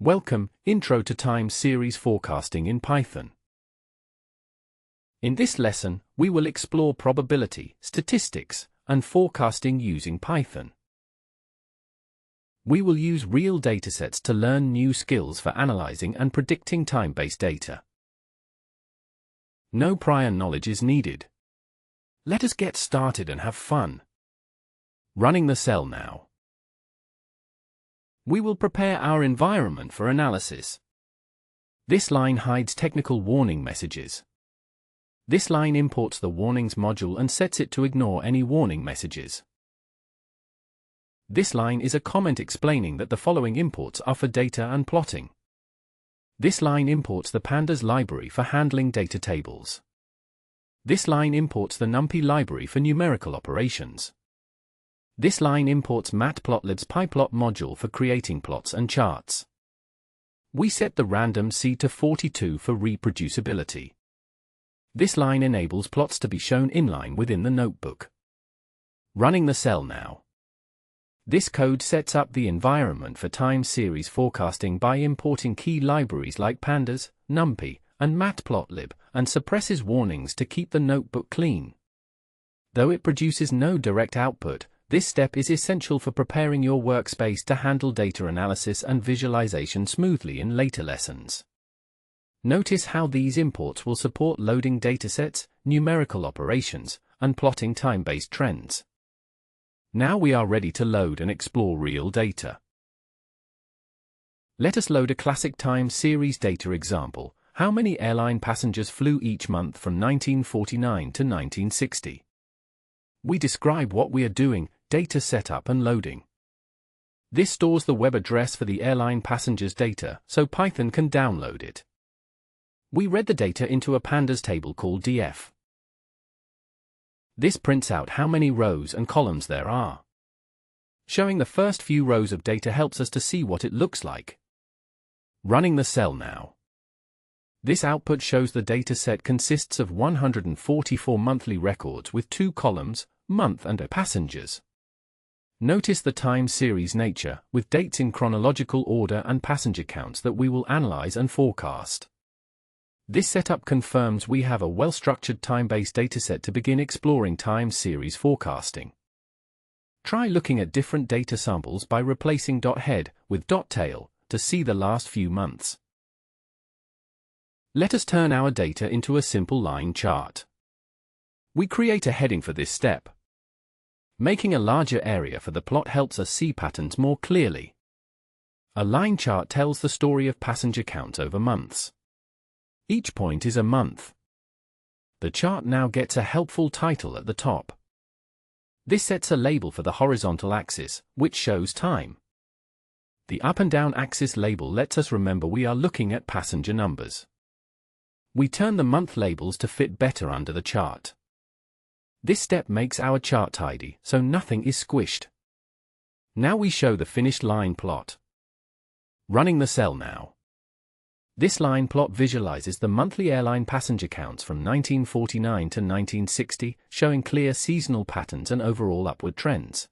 Welcome, Intro to Time Series Forecasting in Python. In this lesson, we will explore probability, statistics, and forecasting using Python. We will use real datasets to learn new skills for analyzing and predicting time-based data. No prior knowledge is needed. Let us get started and have fun. Running the cell now. We will prepare our environment for analysis. This line hides technical warning messages. This line imports the warnings module and sets it to ignore any warning messages. This line is a comment explaining that the following imports are for data and plotting. This line imports the pandas library for handling data tables. This line imports the NumPy library for numerical operations. This line imports matplotlib's pyplot module for creating plots and charts. We set the random seed to 42 for reproducibility. This line enables plots to be shown inline within the notebook. Running the cell now. This code sets up the environment for time series forecasting by importing key libraries like pandas, NumPy, and matplotlib, and suppresses warnings to keep the notebook clean. Though it produces no direct output, this step is essential for preparing your workspace to handle data analysis and visualization smoothly in later lessons. Notice how these imports will support loading datasets, numerical operations, and plotting time-based trends. Now we are ready to load and explore real data. Let us load a classic time series data example. How many airline passengers flew each month from 1949 to 1960? We describe what we are doing, data setup and loading. This stores the web address for the airline passengers data, so Python can download it. We read the data into a pandas table called df. This prints out how many rows and columns there are. Showing the first few rows of data helps us to see what it looks like. Running the cell now. This output shows the data set consists of 144 monthly records with 2 columns, month and passengers. Notice the time series nature, with dates in chronological order and passenger counts that we will analyze and forecast. This setup confirms we have a well-structured time-based dataset to begin exploring time series forecasting. Try looking at different data samples by replacing .head with .tail to see the last few months. Let us turn our data into a simple line chart. We create a heading for this step. Making a larger area for the plot helps us see patterns more clearly. A line chart tells the story of passenger counts over months. Each point is a month. The chart now gets a helpful title at the top. This sets a label for the horizontal axis, which shows time. The up and down axis label lets us remember we are looking at passenger numbers. We turn the month labels to fit better under the chart. This step makes our chart tidy, so nothing is squished. Now we show the finished line plot. Running the cell now. This line plot visualizes the monthly airline passenger counts from 1949 to 1960, showing clear seasonal patterns and overall upward trends.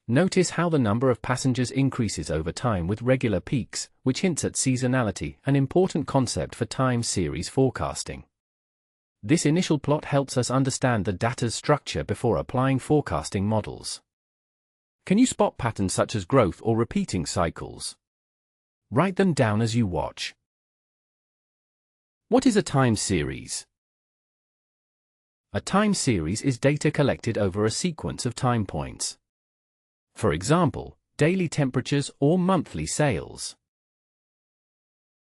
Notice how the number of passengers increases over time with regular peaks, which hints at seasonality, an important concept for time series forecasting. This initial plot helps us understand the data's structure before applying forecasting models. Can you spot patterns such as growth or repeating cycles? Write them down as you watch. What is a time series? A time series is data collected over a sequence of time points. For example, daily temperatures or monthly sales.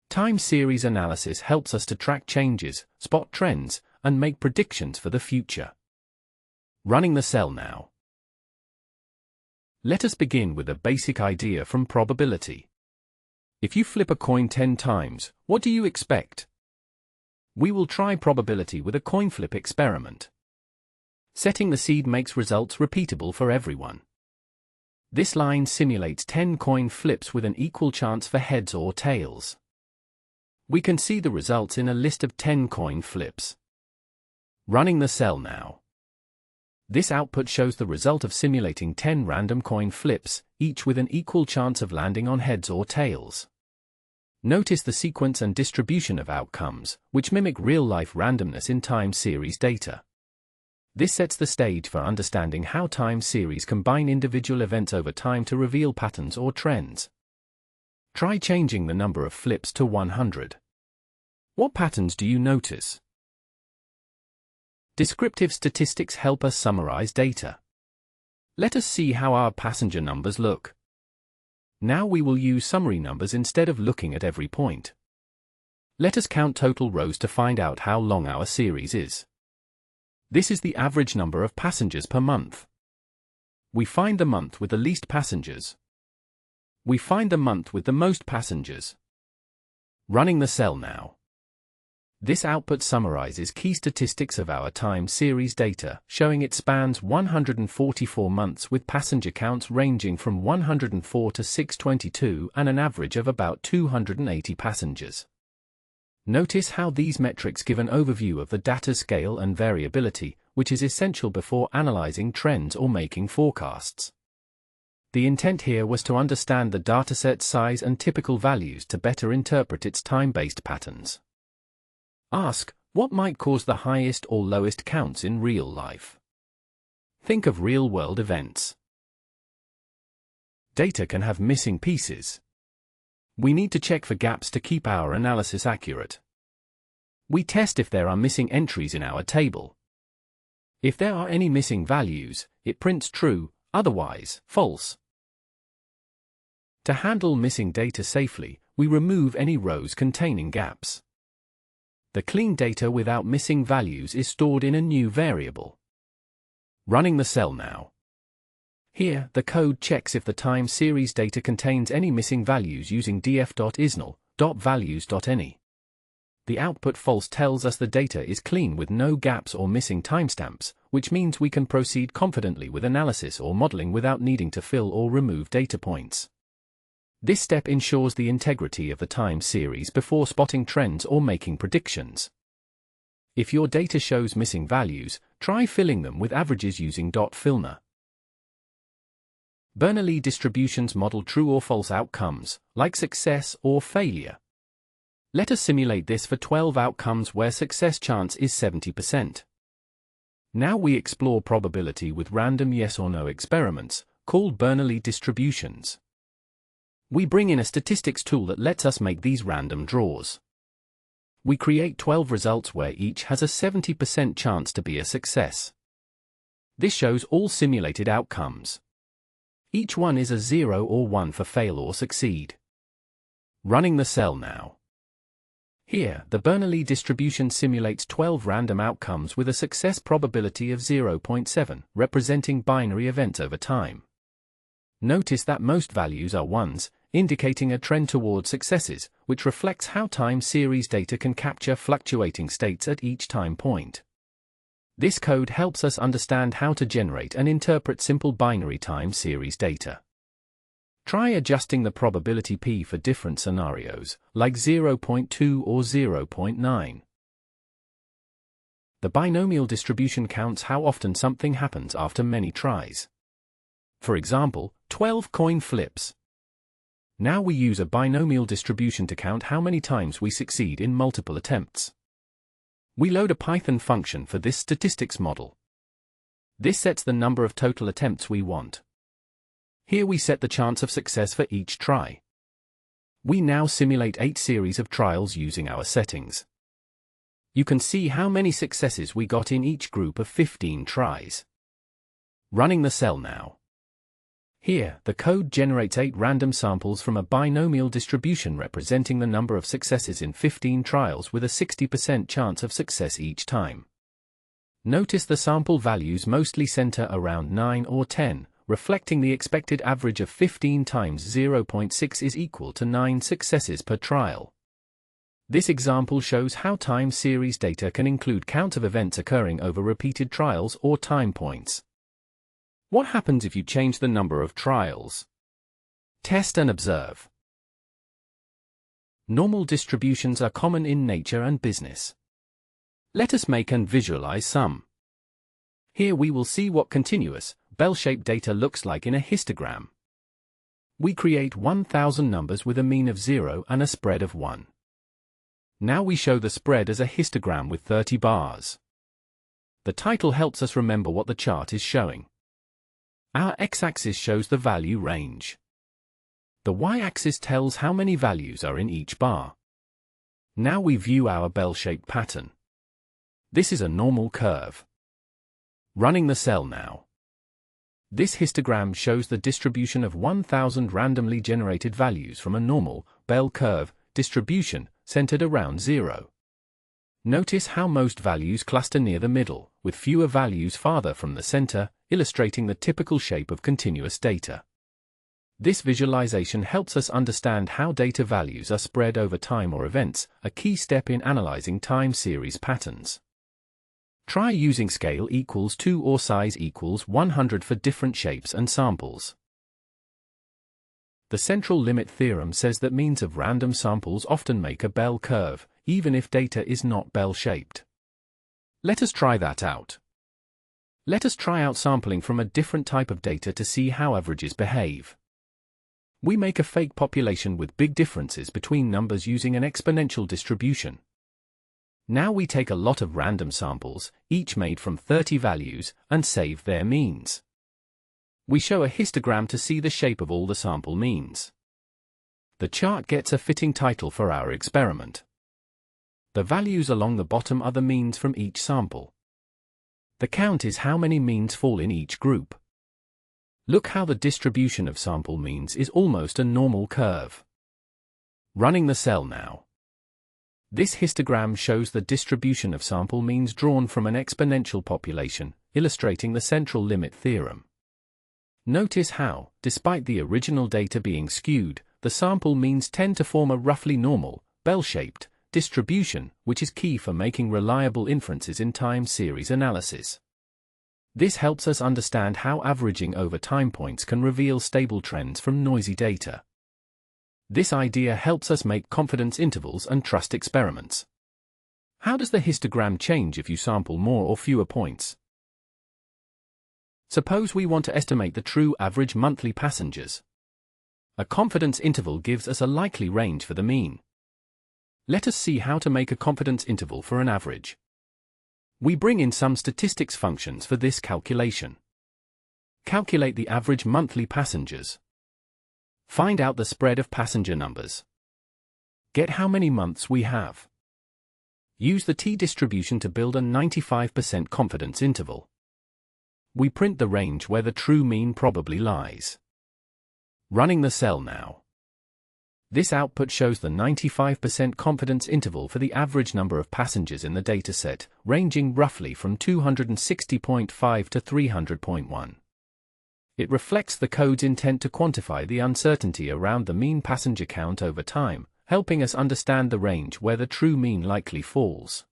Time series analysis helps us to track changes, spot trends, and make predictions for the future. Running the cell now. Let us begin with a basic idea from probability. If you flip a coin 10 times, what do you expect? We will try probability with a coin flip experiment. Setting the seed makes results repeatable for everyone. This line simulates 10 coin flips with an equal chance for heads or tails. We can see the results in a list of 10 coin flips. Running the cell now. This output shows the result of simulating 10 random coin flips, each with an equal chance of landing on heads or tails. Notice the sequence and distribution of outcomes, which mimic real-life randomness in time series data. This sets the stage for understanding how time series combine individual events over time to reveal patterns or trends. Try changing the number of flips to 100. What patterns do you notice? Descriptive statistics help us summarize data. Let us see how our passenger numbers look. Now we will use summary numbers instead of looking at every point. Let us count total rows to find out how long our series is. This is the average number of passengers per month. We find the month with the least passengers. We find the month with the most passengers. Running the cell now. This output summarizes key statistics of our time series data, showing it spans 144 months with passenger counts ranging from 104 to 622 and an average of about 280 passengers. Notice how these metrics give an overview of the data's scale and variability, which is essential before analyzing trends or making forecasts. The intent here was to understand the dataset's size and typical values to better interpret its time-based patterns. Ask, what might cause the highest or lowest counts in real life? Think of real-world events. Data can have missing pieces. We need to check for gaps to keep our analysis accurate. We test if there are missing entries in our table. If there are any missing values, it prints true, otherwise, false. To handle missing data safely, we remove any rows containing gaps. The clean data without missing values is stored in a new variable. Running the cell now. Here, the code checks if the time series data contains any missing values using df.isnl.values.any. The output false tells us the data is clean with no gaps or missing timestamps, which means we can proceed confidently with analysis or modeling without needing to fill or remove data points. This step ensures the integrity of the time series before spotting trends or making predictions. If your data shows missing values, try filling them with averages using .filner. Bernoulli distributions model true or false outcomes, like success or failure. Let us simulate this for 12 outcomes where success chance is 70%. Now we explore probability with random yes or no experiments, called Bernoulli distributions. We bring in a statistics tool that lets us make these random draws. We create 12 results where each has a 70% chance to be a success. This shows all simulated outcomes. Each one is a 0 or 1 for fail or succeed. Running the cell now. Here, the Bernoulli distribution simulates 12 random outcomes with a success probability of 0.7, representing binary events over time. Notice that most values are 1s, indicating a trend toward successes, which reflects how time series data can capture fluctuating states at each time point. This code helps us understand how to generate and interpret simple binary time series data. Try adjusting the probability p for different scenarios, like 0.2 or 0.9. The binomial distribution counts how often something happens after many tries. For example, 12 coin flips. Now we use a binomial distribution to count how many times we succeed in multiple attempts. We load a Python function for this statistics model. This sets the number of total attempts we want. Here we set the chance of success for each try. We now simulate 8 series of trials using our settings. You can see how many successes we got in each group of 15 tries. Running the cell now. Here, the code generates 8 random samples from a binomial distribution representing the number of successes in 15 trials with a 60% chance of success each time. Notice the sample values mostly center around 9 or 10, reflecting the expected average of 15 times 0.6 is equal to 9 successes per trial. This example shows how time series data can include count of events occurring over repeated trials or time points. What happens if you change the number of trials? Test and observe. Normal distributions are common in nature and business. Let us make and visualize some. Here we will see what continuous, bell-shaped data looks like in a histogram. We create 1000 numbers with a mean of 0 and a spread of 1. Now we show the spread as a histogram with 30 bars. The title helps us remember what the chart is showing. Our x-axis shows the value range. The y-axis tells how many values are in each bar. Now we view our bell-shaped pattern. This is a normal curve. Running the cell now. This histogram shows the distribution of 1000 randomly generated values from a normal, bell curve, distribution, centered around 0. Notice how most values cluster near the middle, with fewer values farther from the center, illustrating the typical shape of continuous data. This visualization helps us understand how data values are spread over time or events, a key step in analyzing time series patterns. Try using scale equals 2 or size equals 100 for different shapes and samples. The central limit theorem says that means of random samples often make a bell curve, even if data is not bell-shaped. Let us try that out. Let us try out sampling from a different type of data to see how averages behave. We make a fake population with big differences between numbers using an exponential distribution. Now we take a lot of random samples, each made from 30 values, and save their means. We show a histogram to see the shape of all the sample means. The chart gets a fitting title for our experiment. The values along the bottom are the means from each sample. The count is how many means fall in each group. Look how the distribution of sample means is almost a normal curve. Running the cell now. This histogram shows the distribution of sample means drawn from an exponential population, illustrating the central limit theorem. Notice how, despite the original data being skewed, the sample means tend to form a roughly normal, bell-shaped, distribution, which is key for making reliable inferences in time series analysis. This helps us understand how averaging over time points can reveal stable trends from noisy data. This idea helps us make confidence intervals and trust experiments. How does the histogram change if you sample more or fewer points? Suppose we want to estimate the true average monthly passengers. A confidence interval gives us a likely range for the mean. Let us see how to make a confidence interval for an average. We bring in some statistics functions for this calculation. Calculate the average monthly passengers. Find out the spread of passenger numbers. Get how many months we have. Use the t-distribution to build a 95% confidence interval. We print the range where the true mean probably lies. Running the cell now. This output shows the 95% confidence interval for the average number of passengers in the dataset, ranging roughly from 260.5 to 300.1. It reflects the code's intent to quantify the uncertainty around the mean passenger count over time, helping us understand the range where the true mean likely falls.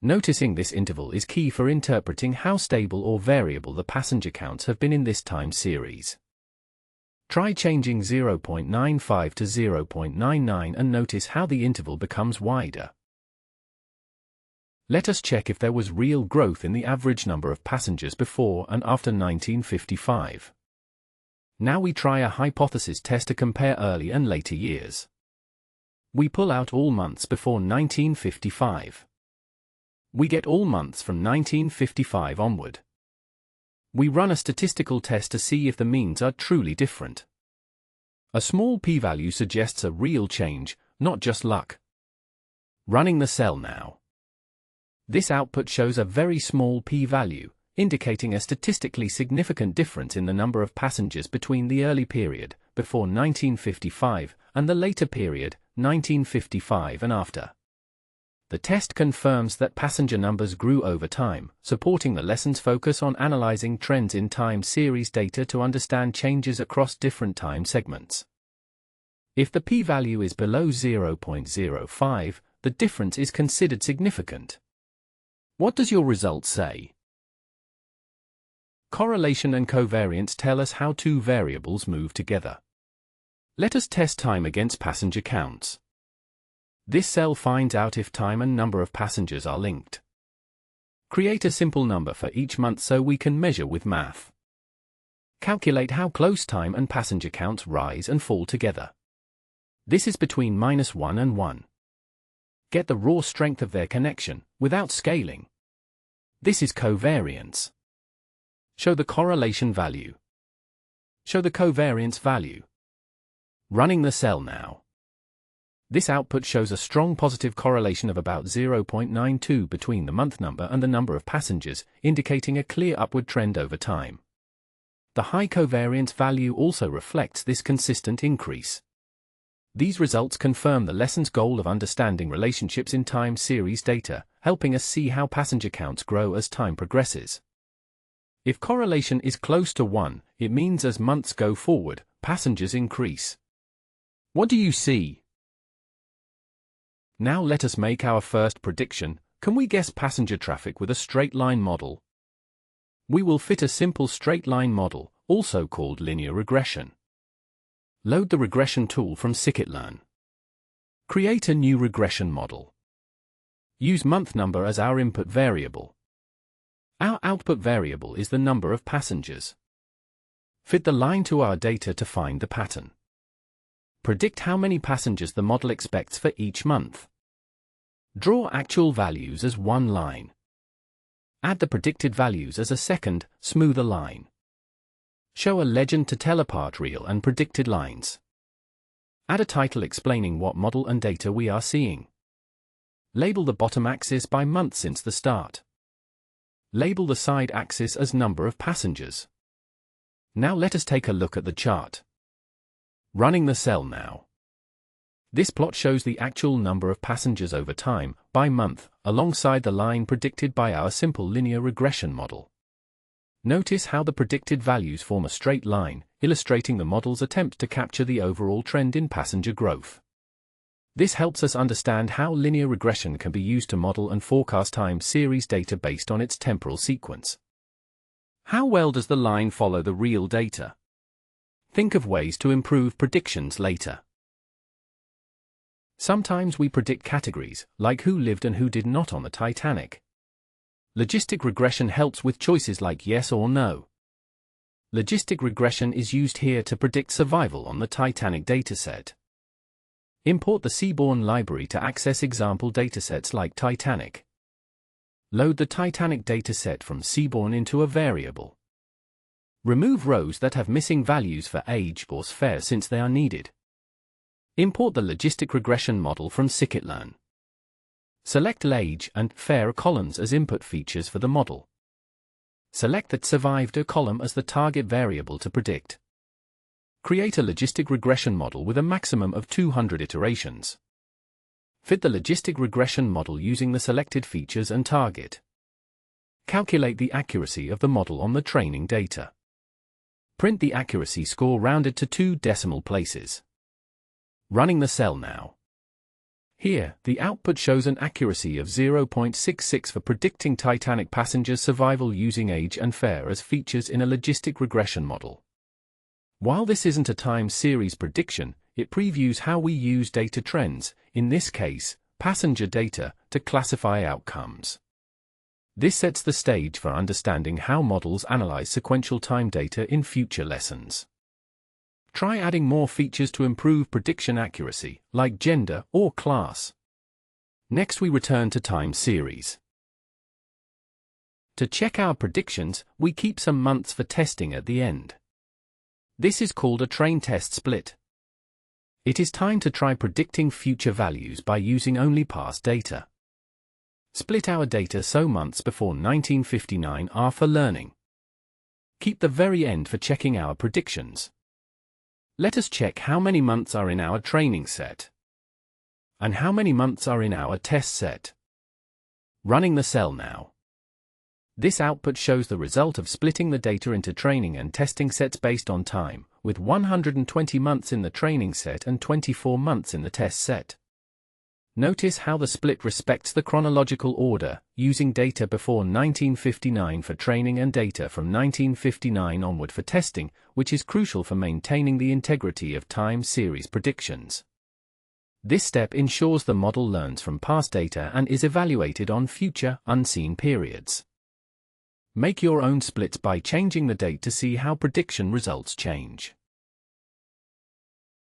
Noticing this interval is key for interpreting how stable or variable the passenger counts have been in this time series. Try changing 0.95 to 0.99 and notice how the interval becomes wider. Let us check if there was real growth in the average number of passengers before and after 1955. Now we try a hypothesis test to compare early and later years. We pull out all months before 1955. We get all months from 1955 onward. We run a statistical test to see if the means are truly different. A small p-value suggests a real change, not just luck. Running the cell now. This output shows a very small p-value, indicating a statistically significant difference in the number of passengers between the early period, before 1955, and the later period, 1955 and after. The test confirms that passenger numbers grew over time, supporting the lesson's focus on analyzing trends in time series data to understand changes across different time segments. If the p-value is below 0.05, the difference is considered significant. What does your result say? Correlation and covariance tell us how two variables move together. Let us test time against passenger counts. This cell finds out if time and number of passengers are linked. Create a simple number for each month so we can measure with math. Calculate how close time and passenger counts rise and fall together. This is between -1 and 1. Get the raw strength of their connection, without scaling. This is covariance. Show the correlation value. Show the covariance value. Running the cell now. This output shows a strong positive correlation of about 0.92 between the month number and the number of passengers, indicating a clear upward trend over time. The high covariance value also reflects this consistent increase. These results confirm the lesson's goal of understanding relationships in time series data, helping us see how passenger counts grow as time progresses. If correlation is close to 1, it means as months go forward, passengers increase. What do you see? Now let us make our first prediction. Can we guess passenger traffic with a straight line model? We will fit a simple straight line model, also called linear regression. Load the regression tool from scikit-learn. Create a new regression model. Use month number as our input variable. Our output variable is the number of passengers. Fit the line to our data to find the pattern. Predict how many passengers the model expects for each month. Draw actual values as one line. Add the predicted values as a second, smoother line. Show a legend to tell apart real and predicted lines. Add a title explaining what model and data we are seeing. Label the bottom axis by month since the start. Label the side axis as number of passengers. Now let us take a look at the chart. Running the cell now. This plot shows the actual number of passengers over time, by month, alongside the line predicted by our simple linear regression model. Notice how the predicted values form a straight line, illustrating the model's attempt to capture the overall trend in passenger growth. This helps us understand how linear regression can be used to model and forecast time series data based on its temporal sequence. How well does the line follow the real data? Think of ways to improve predictions later. Sometimes we predict categories, like who lived and who did not on the Titanic. Logistic regression helps with choices like yes or no. Logistic regression is used here to predict survival on the Titanic dataset. Import the Seaborn library to access example datasets like Titanic. Load the Titanic dataset from Seaborn into a variable. Remove rows that have missing values for age or fare since they are needed. Import the logistic regression model from scikit-learn. Select age and fare columns as input features for the model. Select the survived column as the target variable to predict. Create a logistic regression model with a maximum of 200 iterations. Fit the logistic regression model using the selected features and target. Calculate the accuracy of the model on the training data. Print the accuracy score rounded to 2 decimal places. Running the cell now. Here, the output shows an accuracy of 0.66 for predicting Titanic passenger survival using age and fare as features in a logistic regression model. While this isn't a time series prediction, it previews how we use data trends, in this case, passenger data, to classify outcomes. This sets the stage for understanding how models analyze sequential time data in future lessons. Try adding more features to improve prediction accuracy, like gender or class. Next we return to time series. To check our predictions, we keep some months for testing at the end. This is called a train test split. It is time to try predicting future values by using only past data. Split our data so months before 1959 are for learning. Keep the very end for checking our predictions. Let us check how many months are in our training set. And how many months are in our test set. Running the cell now. This output shows the result of splitting the data into training and testing sets based on time, with 120 months in the training set and 24 months in the test set. Notice how the split respects the chronological order, using data before 1959 for training and data from 1959 onward for testing, which is crucial for maintaining the integrity of time series predictions. This step ensures the model learns from past data and is evaluated on future, unseen periods. Make your own splits by changing the date to see how prediction results change.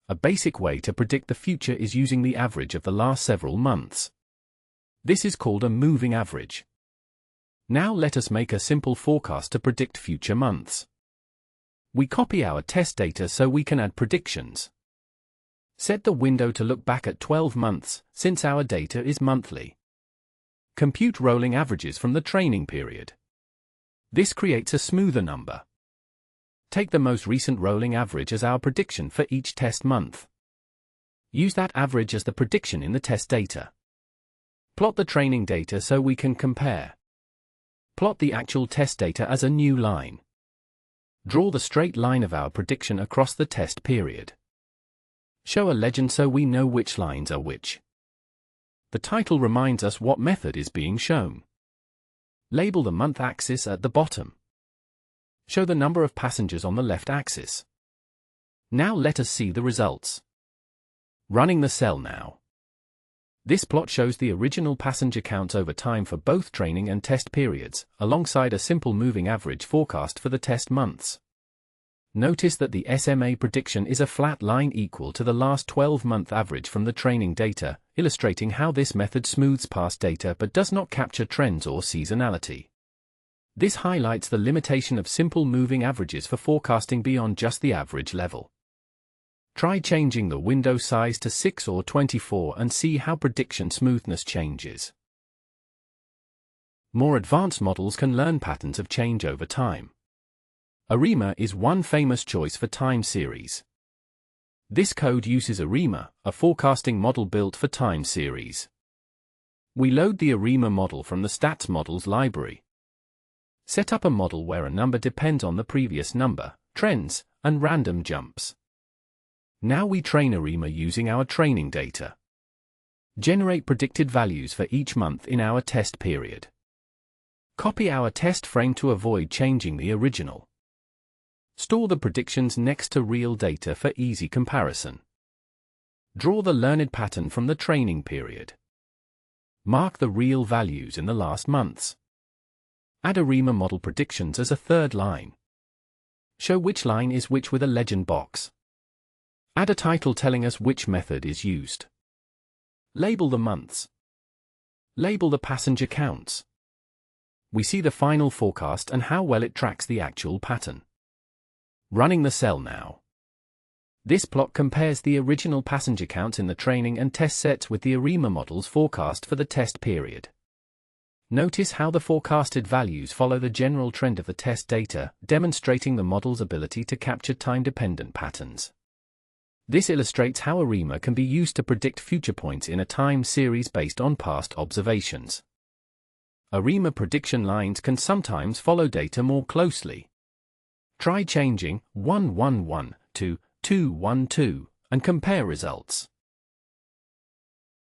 A basic way to predict the future is using the average of the last several months. This is called a moving average. Now let us make a simple forecast to predict future months. We copy our test data so we can add predictions. Set the window to look back at 12 months, since our data is monthly. Compute rolling averages from the training period. This creates a smoother number. Take the most recent rolling average as our prediction for each test month. Use that average as the prediction in the test data. Plot the training data so we can compare. Plot the actual test data as a new line. Draw the straight line of our prediction across the test period. Show a legend so we know which lines are which. The title reminds us what method is being shown. Label the month axis at the bottom. Show the number of passengers on the left axis. Now let us see the results. Running the cell now. This plot shows the original passenger counts over time for both training and test periods, alongside a simple moving average forecast for the test months. Notice that the SMA prediction is a flat line equal to the last 12-month average from the training data, illustrating how this method smooths past data but does not capture trends or seasonality. This highlights the limitation of simple moving averages for forecasting beyond just the average level. Try changing the window size to 6 or 24 and see how prediction smoothness changes. More advanced models can learn patterns of change over time. ARMA is one famous choice for time series. This code uses ARMA, a forecasting model built for time series. We load the ARMA model from the Stats Models library. Set up a model where a number depends on the previous number, trends, and random jumps. Now we train ARMA using our training data. Generate predicted values for each month in our test period. Copy our test frame to avoid changing the original. Store the predictions next to real data for easy comparison. Draw the learned pattern from the training period. Mark the real values in the last months. Add ARMA model predictions as a third line. Show which line is which with a legend box. Add a title telling us which method is used. Label the months. Label the passenger counts. We see the final forecast and how well it tracks the actual pattern. Running the cell now. This plot compares the original passenger counts in the training and test sets with the ARMA model's forecast for the test period. Notice how the forecasted values follow the general trend of the test data, demonstrating the model's ability to capture time-dependent patterns. This illustrates how ARMA can be used to predict future points in a time series based on past observations. ARMA prediction lines can sometimes follow data more closely. Try changing 111 to 212 and compare results.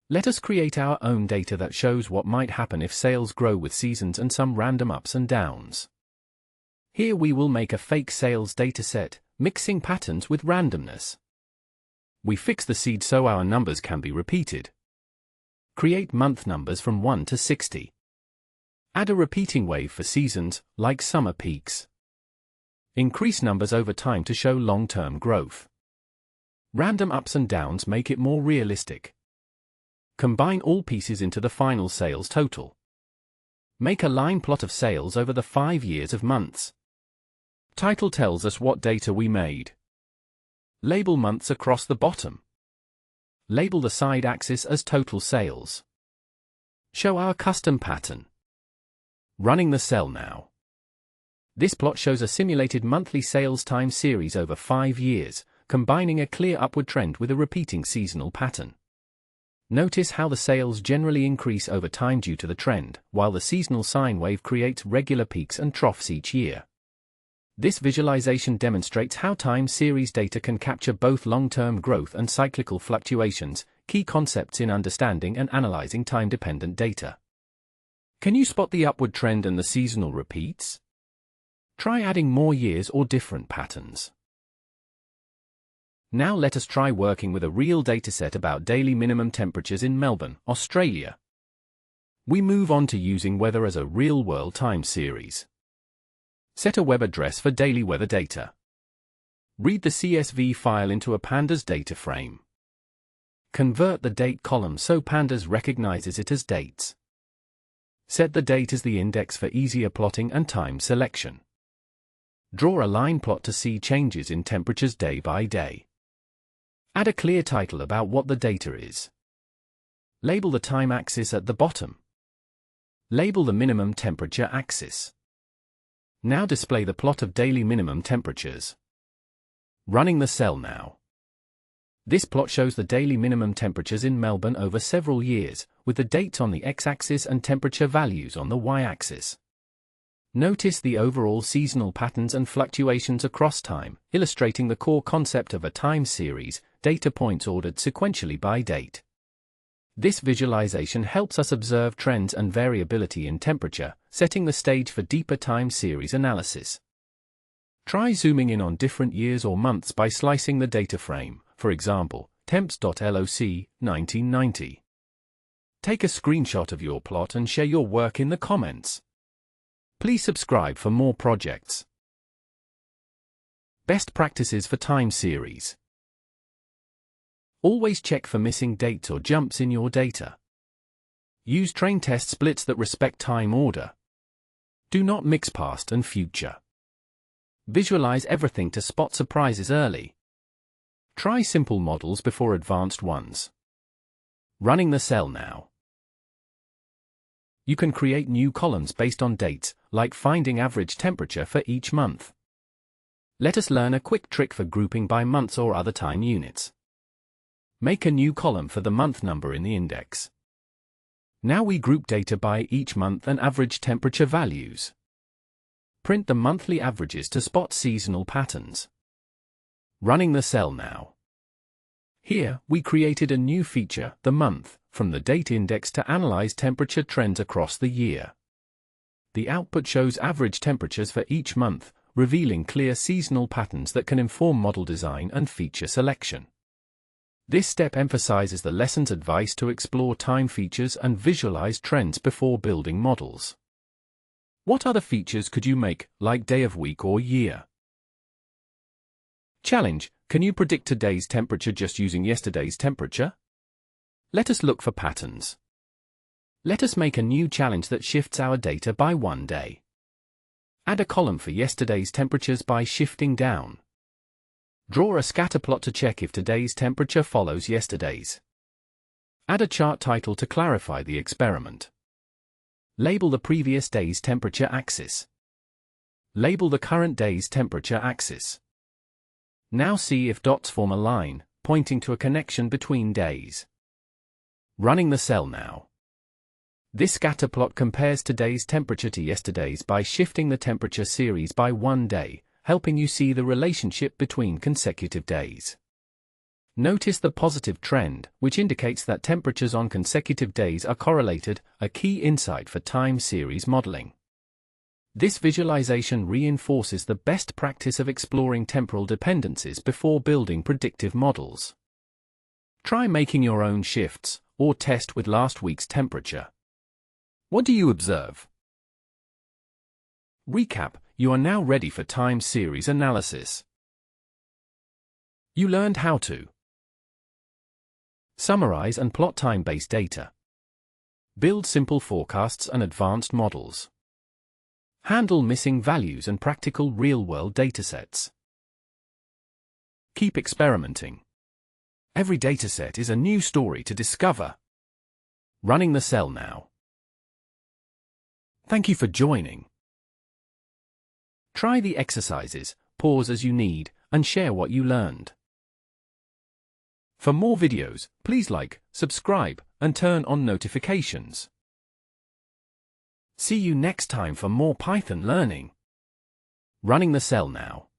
Let us create our own data that shows what might happen if sales grow with seasons and some random ups and downs. Here we will make a fake sales dataset, mixing patterns with randomness. We fix the seed so our numbers can be repeated. Create month numbers from 1 to 60. Add a repeating wave for seasons, like summer peaks. Increase numbers over time to show long-term growth. Random ups and downs make it more realistic. Combine all pieces into the final sales total. Make a line plot of sales over the 5 years of months. Title tells us what data we made. Label months across the bottom. Label the side axis as total sales. Show our custom pattern. Running the cell now. This plot shows a simulated monthly sales time series over 5 years, combining a clear upward trend with a repeating seasonal pattern. Notice how the sales generally increase over time due to the trend, while the seasonal sine wave creates regular peaks and troughs each year. This visualization demonstrates how time series data can capture both long-term growth and cyclical fluctuations, key concepts in understanding and analyzing time-dependent data. Can you spot the upward trend and the seasonal repeats? Try adding more years or different patterns. Now let us try working with a real dataset about daily minimum temperatures in Melbourne, Australia. We move on to using weather as a real-world time series. Set a web address for daily weather data. Read the CSV file into a pandas data frame. Convert the date column so pandas recognizes it as dates. Set the date as the index for easier plotting and time selection. Draw a line plot to see changes in temperatures day by day. Add a clear title about what the data is. Label the time axis at the bottom. Label the minimum temperature axis. Now display the plot of daily minimum temperatures. Running the cell now. This plot shows the daily minimum temperatures in Melbourne over several years, with the dates on the x-axis and temperature values on the y-axis. Notice the overall seasonal patterns and fluctuations across time, illustrating the core concept of a time series, data points ordered sequentially by date. This visualization helps us observe trends and variability in temperature, setting the stage for deeper time series analysis. Try zooming in on different years or months by slicing the data frame, for example, temps.loc 1990. Take a screenshot of your plot and share your work in the comments. Please subscribe for more projects. Best practices for time series. Always check for missing dates or jumps in your data. Use train test splits that respect time order. Do not mix past and future. Visualize everything to spot surprises early. Try simple models before advanced ones. Running the cell now. You can create new columns based on dates, like finding average temperature for each month. Let us learn a quick trick for grouping by months or other time units. Make a new column for the month number in the index. Now we group data by each month and average temperature values. Print the monthly averages to spot seasonal patterns. Running the cell now. Here, we created a new feature, the month, from the date index to analyze temperature trends across the year. The output shows average temperatures for each month, revealing clear seasonal patterns that can inform model design and feature selection. This step emphasizes the lesson's advice to explore time features and visualize trends before building models. What other features could you make, like day of week or year? Challenge: can you predict today's temperature just using yesterday's temperature? Let us look for patterns. Let us make a new challenge that shifts our data by 1 day. Add a column for yesterday's temperatures by shifting down. Draw a scatter plot to check if today's temperature follows yesterday's. Add a chart title to clarify the experiment. Label the previous day's temperature axis. Label the current day's temperature axis. Now see if dots form a line, pointing to a connection between days. Running the cell now. This scatter plot compares today's temperature to yesterday's by shifting the temperature series by 1 day, helping you see the relationship between consecutive days. Notice the positive trend, which indicates that temperatures on consecutive days are correlated, a key insight for time series modeling. This visualization reinforces the best practice of exploring temporal dependencies before building predictive models. Try making your own shifts, or test with last week's temperature. What do you observe? Recap: you are now ready for time series analysis. You learned how to summarize and plot time-based data, build simple forecasts and advanced models, handle missing values and practical real-world datasets. Keep experimenting. Every dataset is a new story to discover. Running the cell now. Thank you for joining. Try the exercises, pause as you need, and share what you learned. For more videos, please like, subscribe, and turn on notifications. See you next time for more Python learning. Running the cell now.